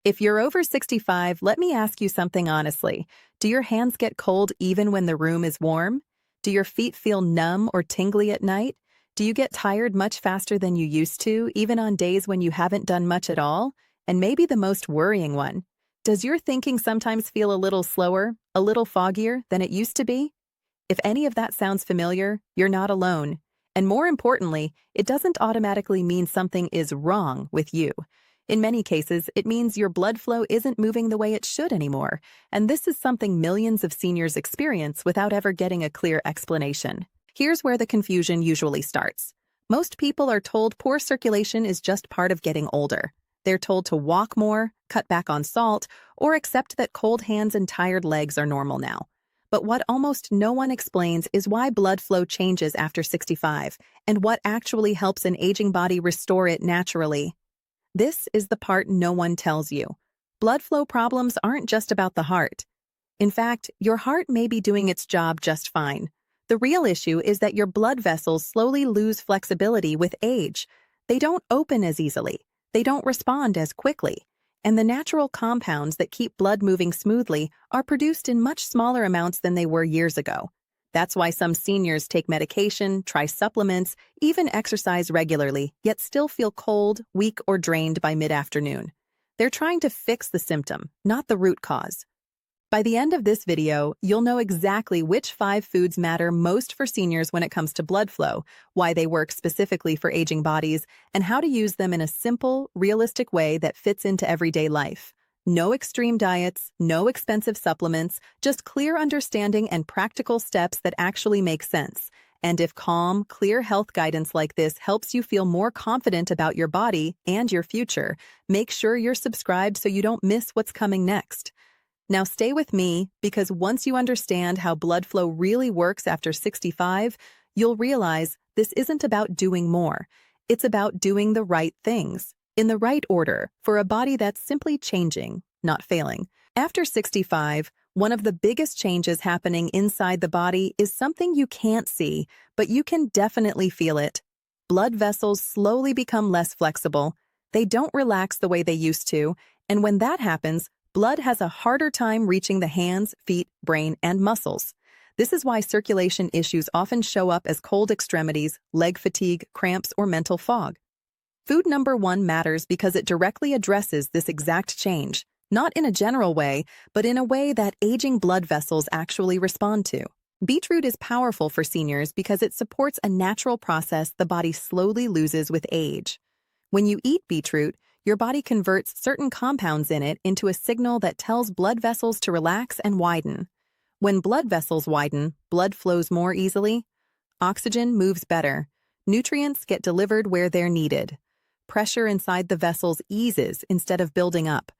If you're over 65, let me ask you something honestly. Do your hands get cold even when the room is warm? Do your feet feel numb or tingly at night? Do you get tired much faster than you used to, even on days when you haven't done much at all? And maybe the most worrying one, does your thinking sometimes feel a little slower, a little foggier than it used to be? If any of that sounds familiar, you're not alone. And more importantly, it doesn't automatically mean something is wrong with you. In many cases, it means your blood flow isn't moving the way it should anymore, and this is something millions of seniors experience without ever getting a clear explanation. Here's where the confusion usually starts. Most people are told poor circulation is just part of getting older. They're told to walk more, cut back on salt, or accept that cold hands and tired legs are normal now. But what almost no one explains is why blood flow changes after 65, and what actually helps an aging body restore it naturally. This is the part no one tells you. Blood flow problems aren't just about the heart. In fact, your heart may be doing its job just fine. The real issue is that your blood vessels slowly lose flexibility with age. They don't open as easily. They don't respond as quickly. And the natural compounds that keep blood moving smoothly are produced in much smaller amounts than they were years ago. That's why some seniors take medication, try supplements, even exercise regularly, yet still feel cold, weak, or drained by mid-afternoon. They're trying to fix the symptom, not the root cause. By the end of this video, you'll know exactly which 5 foods matter most for seniors when it comes to blood flow, why they work specifically for aging bodies, and how to use them in a simple, realistic way that fits into everyday life. No extreme diets, no expensive supplements, just clear understanding and practical steps that actually make sense. And if calm, clear health guidance like this helps you feel more confident about your body and your future, make sure you're subscribed so you don't miss what's coming next. Now stay with me, because once you understand how blood flow really works after 65, you'll realize this isn't about doing more. It's about doing the right things, in the right order, for a body that's simply changing, not failing. After 65, one of the biggest changes happening inside the body is something you can't see, but you can definitely feel it. Blood vessels slowly become less flexible. They don't relax the way they used to, and when that happens, blood has a harder time reaching the hands, feet, brain, and muscles. This is why circulation issues often show up as cold extremities, leg fatigue, cramps, or mental fog. Food number 1 matters because it directly addresses this exact change, not in a general way, but in a way that aging blood vessels actually respond to. Beetroot is powerful for seniors because it supports a natural process the body slowly loses with age. When you eat beetroot, your body converts certain compounds in it into a signal that tells blood vessels to relax and widen. When blood vessels widen, blood flows more easily, oxygen moves better, nutrients get delivered where they're needed. Pressure inside the vessels eases instead of building up.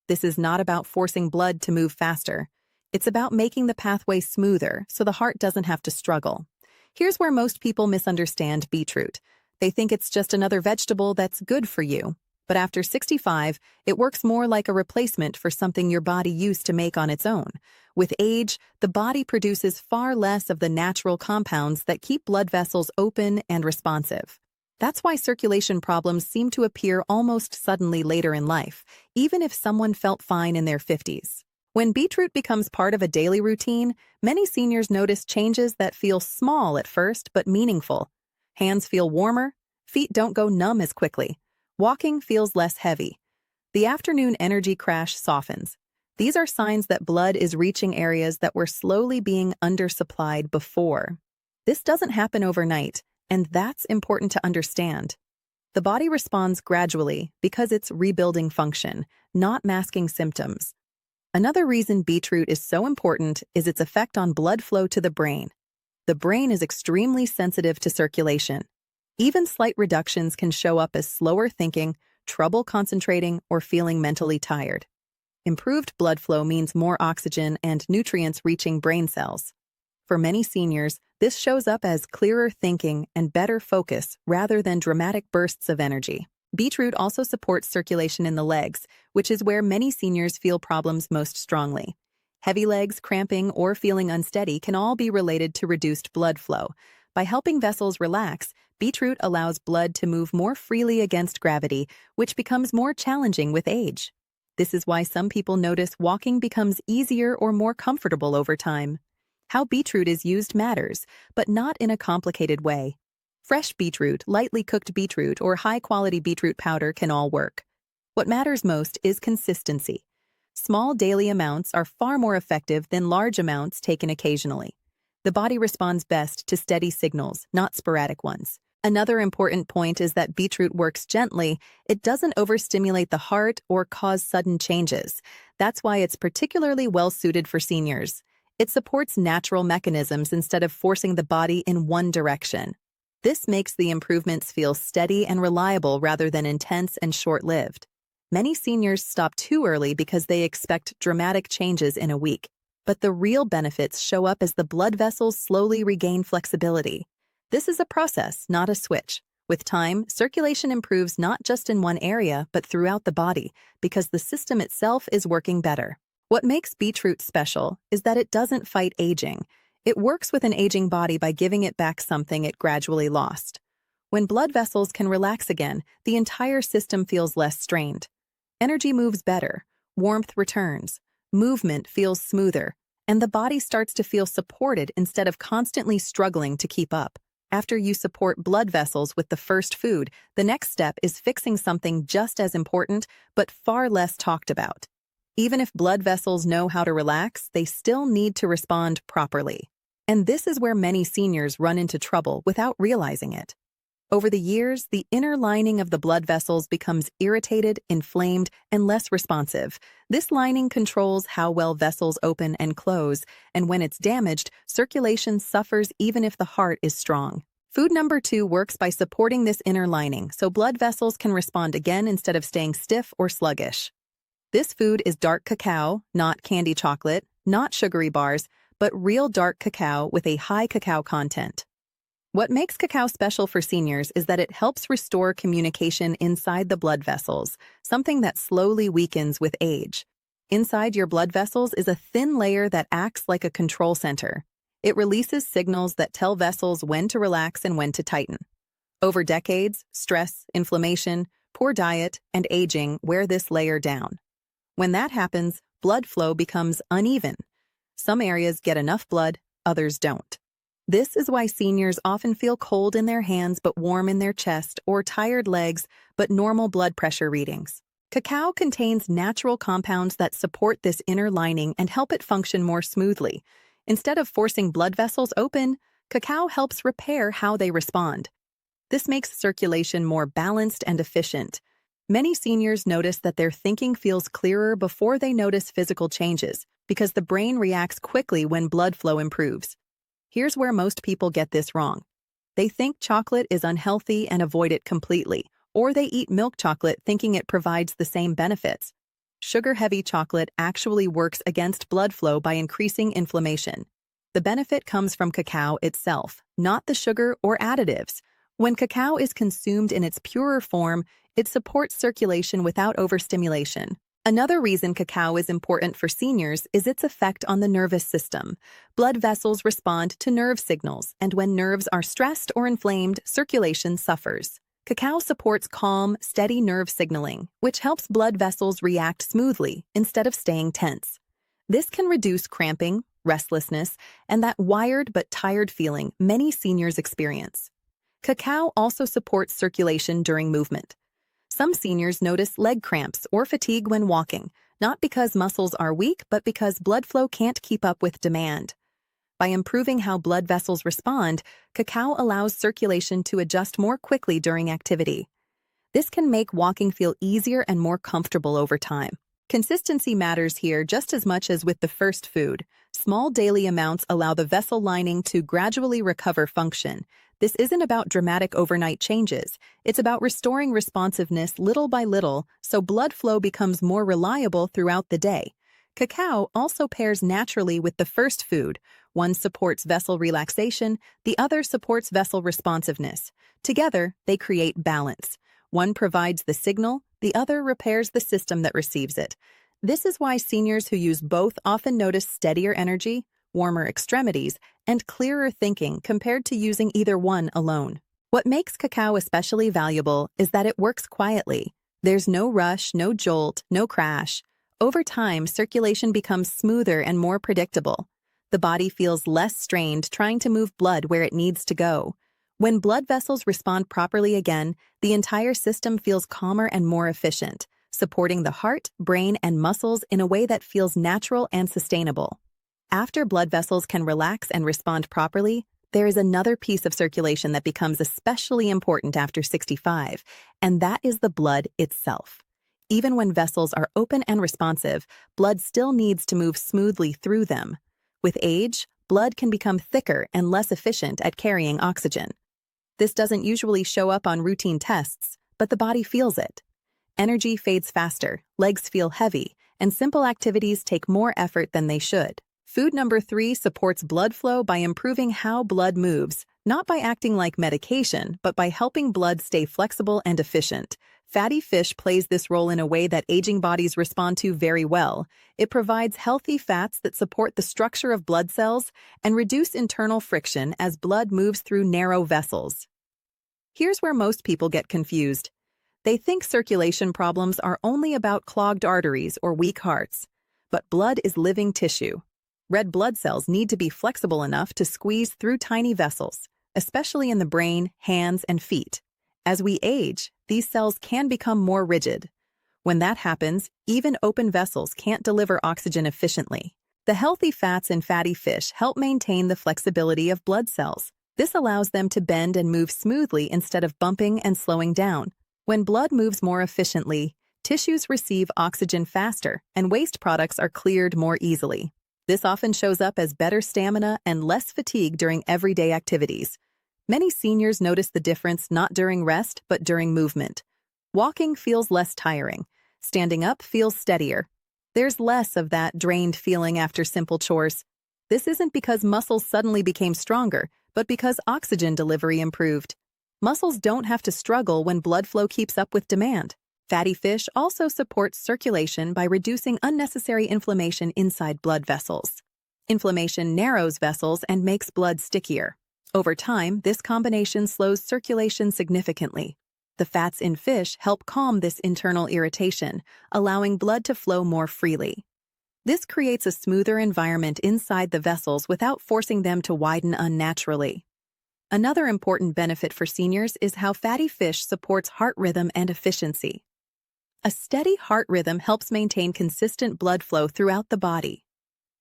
This is not about forcing blood to move faster. It's about making the pathway smoother so the heart doesn't have to struggle. Here's where most people misunderstand beetroot. They think it's just another vegetable that's good for you. But after 65, it works more like a replacement for something your body used to make on its own. With age, the body produces far less of the natural compounds that keep blood vessels open and responsive. That's why circulation problems seem to appear almost suddenly later in life, even if someone felt fine in their 50s. When beetroot becomes part of a daily routine, many seniors notice changes that feel small at first but meaningful. Hands feel warmer, feet don't go numb as quickly. Walking feels less heavy. The afternoon energy crash softens. These are signs that blood is reaching areas that were slowly being undersupplied before. This doesn't happen overnight, and that's important to understand. The body responds gradually because it's rebuilding function, not masking symptoms. Another reason beetroot is so important is its effect on blood flow to the brain. The brain is extremely sensitive to circulation. Even slight reductions can show up as slower thinking, trouble concentrating, or feeling mentally tired. Improved blood flow means more oxygen and nutrients reaching brain cells. For many seniors, this shows up as clearer thinking and better focus rather than dramatic bursts of energy. Beetroot also supports circulation in the legs, which is where many seniors feel problems most strongly. Heavy legs, cramping, or feeling unsteady can all be related to reduced blood flow. By helping vessels relax, beetroot allows blood to move more freely against gravity, which becomes more challenging with age. This is why some people notice walking becomes easier or more comfortable over time. How beetroot is used matters, but not in a complicated way. Fresh beetroot, lightly cooked beetroot, or high-quality beetroot powder can all work. What matters most is consistency. Small daily amounts are far more effective than large amounts taken occasionally. The body responds best to steady signals, not sporadic ones. Another important point is that beetroot works gently. It doesn't overstimulate the heart or cause sudden changes. That's why it's particularly well-suited for seniors. It supports natural mechanisms instead of forcing the body in one direction. This makes the improvements feel steady and reliable rather than intense and short-lived. Many seniors stop too early because they expect dramatic changes in a week. But the real benefits show up as the blood vessels slowly regain flexibility. This is a process, not a switch. With time, circulation improves not just in one area, but throughout the body, because the system itself is working better. What makes beetroot special is that it doesn't fight aging. It works with an aging body by giving it back something it gradually lost. When blood vessels can relax again, the entire system feels less strained. Energy moves better, warmth returns, movement feels smoother, and the body starts to feel supported instead of constantly struggling to keep up. After you support blood vessels with the first food, the next step is fixing something just as important, but far less talked about. Even if blood vessels know how to relax, they still need to respond properly. And this is where many seniors run into trouble without realizing it. Over the years, the inner lining of the blood vessels becomes irritated, inflamed, and less responsive. This lining controls how well vessels open and close, and when it's damaged, circulation suffers even if the heart is strong. Food number 2 works by supporting this inner lining, so blood vessels can respond again instead of staying stiff or sluggish. This food is dark cacao, not candy chocolate, not sugary bars, but real dark cacao with a high cacao content. What makes cacao special for seniors is that it helps restore communication inside the blood vessels, something that slowly weakens with age. Inside your blood vessels is a thin layer that acts like a control center. It releases signals that tell vessels when to relax and when to tighten. Over decades, stress, inflammation, poor diet, and aging wear this layer down. When that happens, blood flow becomes uneven. Some areas get enough blood, others don't. This is why seniors often feel cold in their hands but warm in their chest, or tired legs but normal blood pressure readings. Cacao contains natural compounds that support this inner lining and help it function more smoothly. Instead of forcing blood vessels open, cacao helps repair how they respond. This makes circulation more balanced and efficient. Many seniors notice that their thinking feels clearer before they notice physical changes, because the brain reacts quickly when blood flow improves. Here's where most people get this wrong. They think chocolate is unhealthy and avoid it completely, or they eat milk chocolate thinking it provides the same benefits. Sugar-heavy chocolate actually works against blood flow by increasing inflammation. The benefit comes from cacao itself, not the sugar or additives. When cacao is consumed in its purer form, it supports circulation without overstimulation. Another reason cacao is important for seniors is its effect on the nervous system. Blood vessels respond to nerve signals, and when nerves are stressed or inflamed, circulation suffers. Cacao supports calm, steady nerve signaling, which helps blood vessels react smoothly instead of staying tense. This can reduce cramping, restlessness, and that wired but tired feeling many seniors experience. Cacao also supports circulation during movement. Some seniors notice leg cramps or fatigue when walking, not because muscles are weak, but because blood flow can't keep up with demand. By improving how blood vessels respond, cacao allows circulation to adjust more quickly during activity. This can make walking feel easier and more comfortable over time. Consistency matters here just as much as with the first food. Small daily amounts allow the vessel lining to gradually recover function. This isn't about dramatic overnight changes. It's about restoring responsiveness little by little so blood flow becomes more reliable throughout the day. Cacao also pairs naturally with the first food. One supports vessel relaxation, the other supports vessel responsiveness. Together, they create balance. One provides the signal, the other repairs the system that receives it. This is why seniors who use both often notice steadier energy, warmer extremities, and clearer thinking compared to using either one alone. What makes cacao especially valuable is that it works quietly. There's no rush, no jolt, no crash. Over time, circulation becomes smoother and more predictable. The body feels less strained trying to move blood where it needs to go. When blood vessels respond properly again, the entire system feels calmer and more efficient, supporting the heart, brain, and muscles in a way that feels natural and sustainable. After blood vessels can relax and respond properly, there is another piece of circulation that becomes especially important after 65, and that is the blood itself. Even when vessels are open and responsive, blood still needs to move smoothly through them. With age, blood can become thicker and less efficient at carrying oxygen. This doesn't usually show up on routine tests, but the body feels it. Energy fades faster, legs feel heavy, and simple activities take more effort than they should. Food number 3 supports blood flow by improving how blood moves, not by acting like medication, but by helping blood stay flexible and efficient. Fatty fish plays this role in a way that aging bodies respond to very well. It provides healthy fats that support the structure of blood cells and reduce internal friction as blood moves through narrow vessels. Here's where most people get confused. They think circulation problems are only about clogged arteries or weak hearts. But blood is living tissue. Red blood cells need to be flexible enough to squeeze through tiny vessels, especially in the brain, hands, and feet. As we age, these cells can become more rigid. When that happens, even open vessels can't deliver oxygen efficiently. The healthy fats in fatty fish help maintain the flexibility of blood cells. This allows them to bend and move smoothly instead of bumping and slowing down. When blood moves more efficiently, tissues receive oxygen faster, and waste products are cleared more easily. This often shows up as better stamina and less fatigue during everyday activities. Many seniors notice the difference not during rest, but during movement. Walking feels less tiring. Standing up feels steadier. There's less of that drained feeling after simple chores. This isn't because muscles suddenly became stronger, but because oxygen delivery improved. Muscles don't have to struggle when blood flow keeps up with demand. Fatty fish also supports circulation by reducing unnecessary inflammation inside blood vessels. Inflammation narrows vessels and makes blood stickier. Over time, this combination slows circulation significantly. The fats in fish help calm this internal irritation, allowing blood to flow more freely. This creates a smoother environment inside the vessels without forcing them to widen unnaturally. Another important benefit for seniors is how fatty fish supports heart rhythm and efficiency. A steady heart rhythm helps maintain consistent blood flow throughout the body.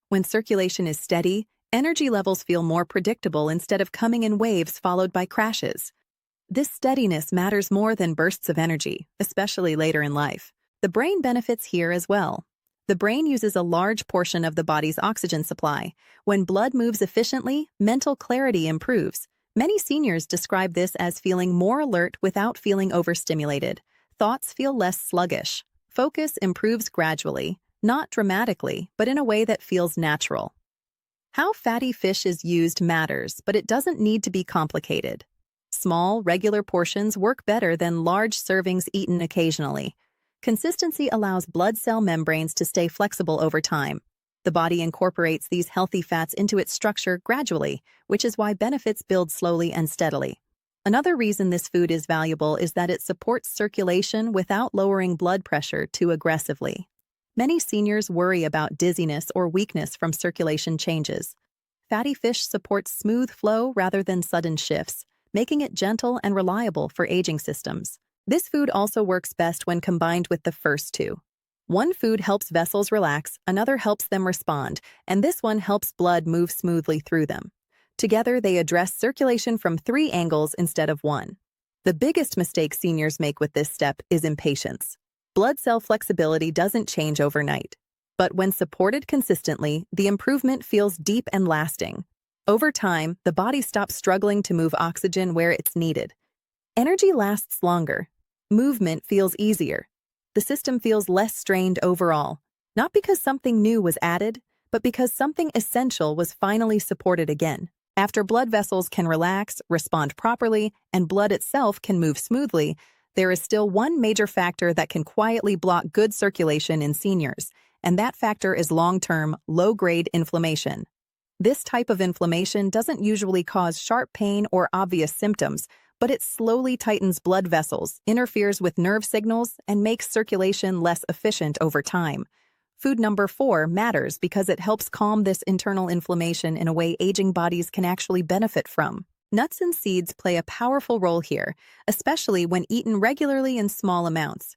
When circulation is steady, energy levels feel more predictable instead of coming in waves followed by crashes. This steadiness matters more than bursts of energy, especially later in life. The brain benefits here as well. The brain uses a large portion of the body's oxygen supply. When blood moves efficiently, mental clarity improves. Many seniors describe this as feeling more alert without feeling overstimulated. Thoughts feel less sluggish. Focus improves gradually, not dramatically, but in a way that feels natural. How fatty fish is used matters, but it doesn't need to be complicated. Small, regular portions work better than large servings eaten occasionally. Consistency allows blood cell membranes to stay flexible over time. The body incorporates these healthy fats into its structure gradually, which is why benefits build slowly and steadily. Another reason this food is valuable is that it supports circulation without lowering blood pressure too aggressively. Many seniors worry about dizziness or weakness from circulation changes. Fatty fish supports smooth flow rather than sudden shifts, making it gentle and reliable for aging systems. This food also works best when combined with the first two. One food helps vessels relax, another helps them respond, and this one helps blood move smoothly through them. Together, they address circulation from 3 angles instead of 1. The biggest mistake seniors make with this step is impatience. Blood cell flexibility doesn't change overnight. But when supported consistently, the improvement feels deep and lasting. Over time, the body stops struggling to move oxygen where it's needed. Energy lasts longer. Movement feels easier. The system feels less strained overall, not because something new was added, but because something essential was finally supported again. After blood vessels can relax, respond properly, and blood itself can move smoothly, there is still one major factor that can quietly block good circulation in seniors, and that factor is long-term, low-grade inflammation. This type of inflammation doesn't usually cause sharp pain or obvious symptoms, but it slowly tightens blood vessels, interferes with nerve signals, and makes circulation less efficient over time. Food number 4 matters because it helps calm this internal inflammation in a way aging bodies can actually benefit from. Nuts and seeds play a powerful role here, especially when eaten regularly in small amounts.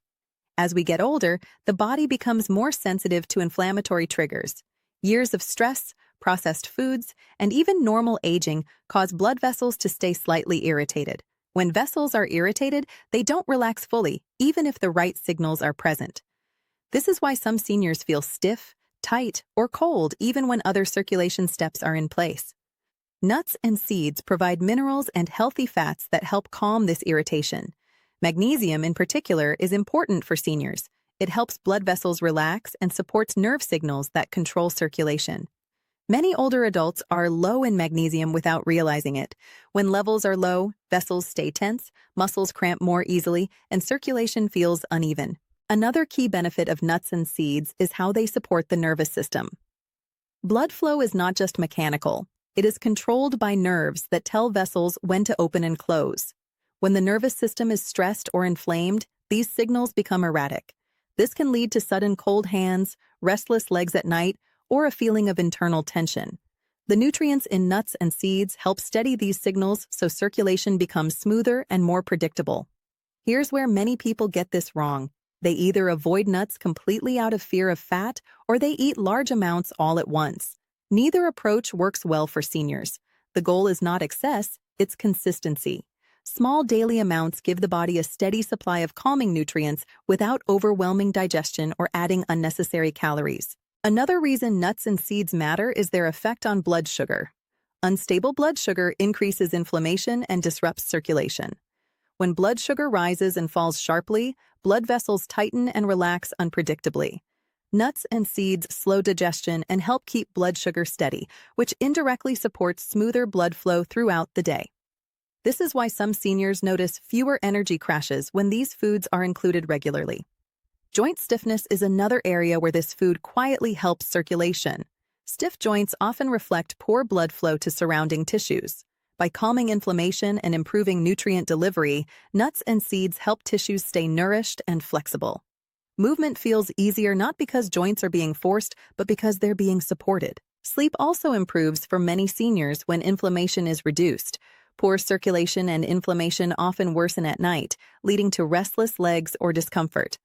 As we get older, the body becomes more sensitive to inflammatory triggers. Years of stress, processed foods, and even normal aging cause blood vessels to stay slightly irritated. When vessels are irritated, they don't relax fully, even if the right signals are present. This is why some seniors feel stiff, tight, or cold even when other circulation steps are in place. Nuts and seeds provide minerals and healthy fats that help calm this irritation. Magnesium, in particular, is important for seniors. It helps blood vessels relax and supports nerve signals that control circulation. Many older adults are low in magnesium without realizing it. When levels are low, vessels stay tense, muscles cramp more easily, and circulation feels uneven. Another key benefit of nuts and seeds is how they support the nervous system. Blood flow is not just mechanical. It is controlled by nerves that tell vessels when to open and close. When the nervous system is stressed or inflamed, these signals become erratic. This can lead to sudden cold hands, restless legs at night, or a feeling of internal tension. The nutrients in nuts and seeds help steady these signals so circulation becomes smoother and more predictable. Here's where many people get this wrong. They either avoid nuts completely out of fear of fat, or they eat large amounts all at once. Neither approach works well for seniors. The goal is not excess, it's consistency. Small daily amounts give the body a steady supply of calming nutrients without overwhelming digestion or adding unnecessary calories. Another reason nuts and seeds matter is their effect on blood sugar. Unstable blood sugar increases inflammation and disrupts circulation. When blood sugar rises and falls sharply, blood vessels tighten and relax unpredictably. Nuts and seeds slow digestion and help keep blood sugar steady, which indirectly supports smoother blood flow throughout the day. This is why some seniors notice fewer energy crashes when these foods are included regularly. Joint stiffness is another area where this food quietly helps circulation. Stiff joints often reflect poor blood flow to surrounding tissues. By calming inflammation and improving nutrient delivery, nuts and seeds help tissues stay nourished and flexible. Movement feels easier not because joints are being forced, but because they're being supported. Sleep also improves for many seniors when inflammation is reduced. Poor circulation and inflammation often worsen at night, leading to restless legs or discomfort.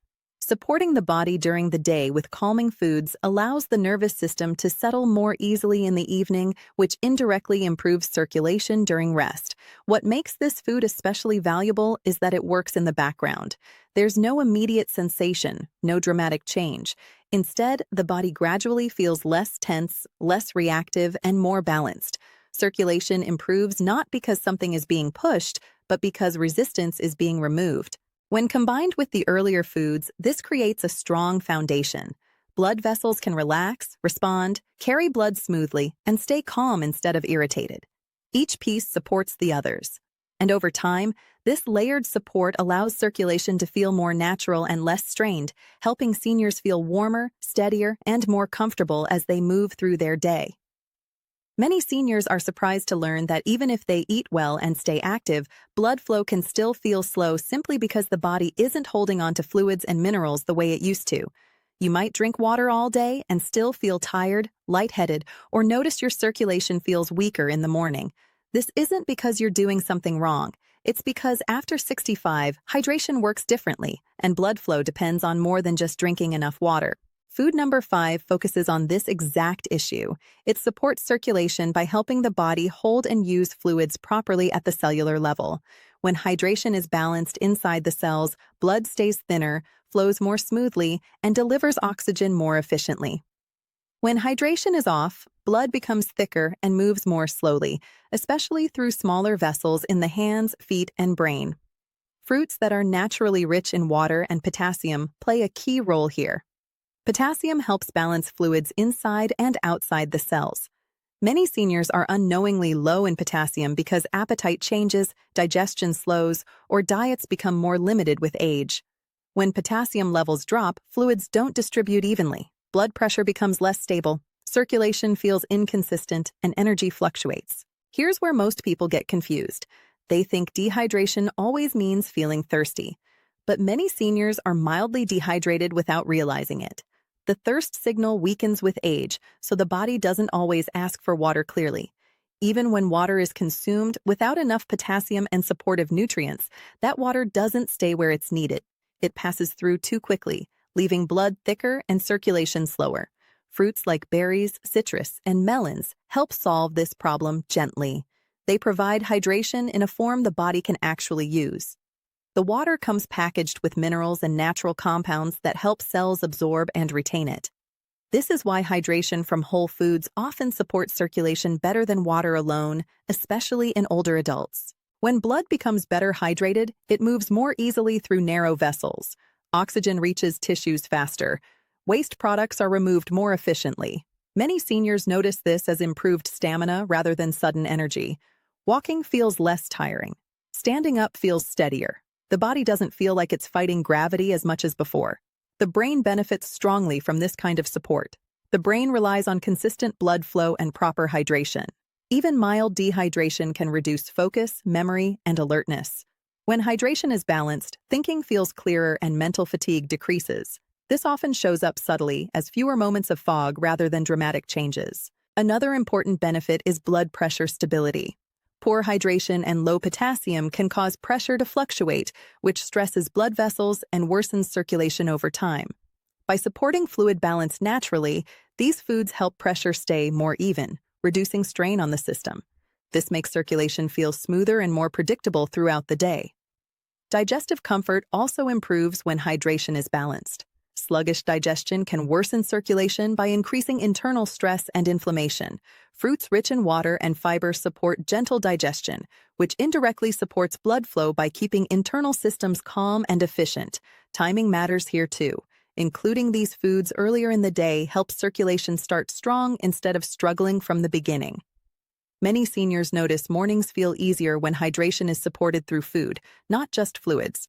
Supporting the body during the day with calming foods allows the nervous system to settle more easily in the evening, which indirectly improves circulation during rest. What makes this food especially valuable is that it works in the background. There's no immediate sensation, no dramatic change. Instead, the body gradually feels less tense, less reactive, and more balanced. Circulation improves not because something is being pushed, but because resistance is being removed. When combined with the earlier foods, this creates a strong foundation. Blood vessels can relax, respond, carry blood smoothly, and stay calm instead of irritated. Each piece supports the others. And over time, this layered support allows circulation to feel more natural and less strained, helping seniors feel warmer, steadier, and more comfortable as they move through their day. Many seniors are surprised to learn that even if they eat well and stay active, blood flow can still feel slow simply because the body isn't holding on to fluids and minerals the way it used to. You might drink water all day and still feel tired, lightheaded, or notice your circulation feels weaker in the morning. This isn't because you're doing something wrong. It's because after 65, hydration works differently, and blood flow depends on more than just drinking enough water. Food number 5 focuses on this exact issue. It supports circulation by helping the body hold and use fluids properly at the cellular level. When hydration is balanced inside the cells, blood stays thinner, flows more smoothly, and delivers oxygen more efficiently. When hydration is off, blood becomes thicker and moves more slowly, especially through smaller vessels in the hands, feet, and brain. Fruits that are naturally rich in water and potassium play a key role here. Potassium helps balance fluids inside and outside the cells. Many seniors are unknowingly low in potassium because appetite changes, digestion slows, or diets become more limited with age. When potassium levels drop, fluids don't distribute evenly. Blood pressure becomes less stable, circulation feels inconsistent, and energy fluctuates. Here's where most people get confused. They think dehydration always means feeling thirsty. But many seniors are mildly dehydrated without realizing it. The thirst signal weakens with age, so the body doesn't always ask for water clearly. Even when water is consumed without enough potassium and supportive nutrients, that water doesn't stay where it's needed. It passes through too quickly, leaving blood thicker and circulation slower. Fruits like berries, citrus, and melons help solve this problem gently. They provide hydration in a form the body can actually use. The water comes packaged with minerals and natural compounds that help cells absorb and retain it. This is why hydration from whole foods often supports circulation better than water alone, especially in older adults. When blood becomes better hydrated, it moves more easily through narrow vessels. Oxygen reaches tissues faster. Waste products are removed more efficiently. Many seniors notice this as improved stamina rather than sudden energy. Walking feels less tiring. Standing up feels steadier. The body doesn't feel like it's fighting gravity as much as before. The brain benefits strongly from this kind of support. The brain relies on consistent blood flow and proper hydration. Even mild dehydration can reduce focus, memory, and alertness. When hydration is balanced, thinking feels clearer and mental fatigue decreases. This often shows up subtly as fewer moments of fog rather than dramatic changes. Another important benefit is blood pressure stability. Poor hydration and low potassium can cause pressure to fluctuate, which stresses blood vessels and worsens circulation over time. By supporting fluid balance naturally, these foods help pressure stay more even, reducing strain on the system. This makes circulation feel smoother and more predictable throughout the day. Digestive comfort also improves when hydration is balanced. Sluggish digestion can worsen circulation by increasing internal stress and inflammation. Fruits rich in water and fiber support gentle digestion, which indirectly supports blood flow by keeping internal systems calm and efficient. Timing matters here too. Including these foods earlier in the day helps circulation start strong instead of struggling from the beginning. Many seniors notice mornings feel easier when hydration is supported through food, not just fluids.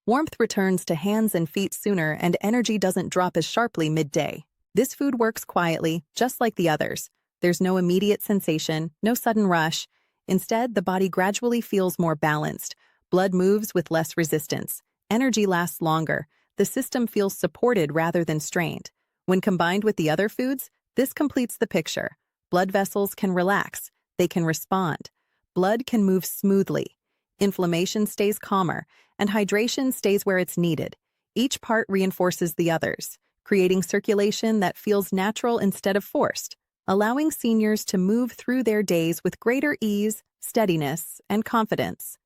Warmth returns to hands and feet sooner and energy doesn't drop as sharply midday. This food works quietly, just like the others. There's no immediate sensation, no sudden rush. Instead, the body gradually feels more balanced. Blood moves with less resistance. Energy lasts longer. The system feels supported rather than strained. When combined with the other foods, this completes the picture. Blood vessels can relax. They can respond. Blood can move smoothly. Inflammation stays calmer, and hydration stays where it's needed. Each part reinforces the others, creating circulation that feels natural instead of forced, allowing seniors to move through their days with greater ease, steadiness, and confidence.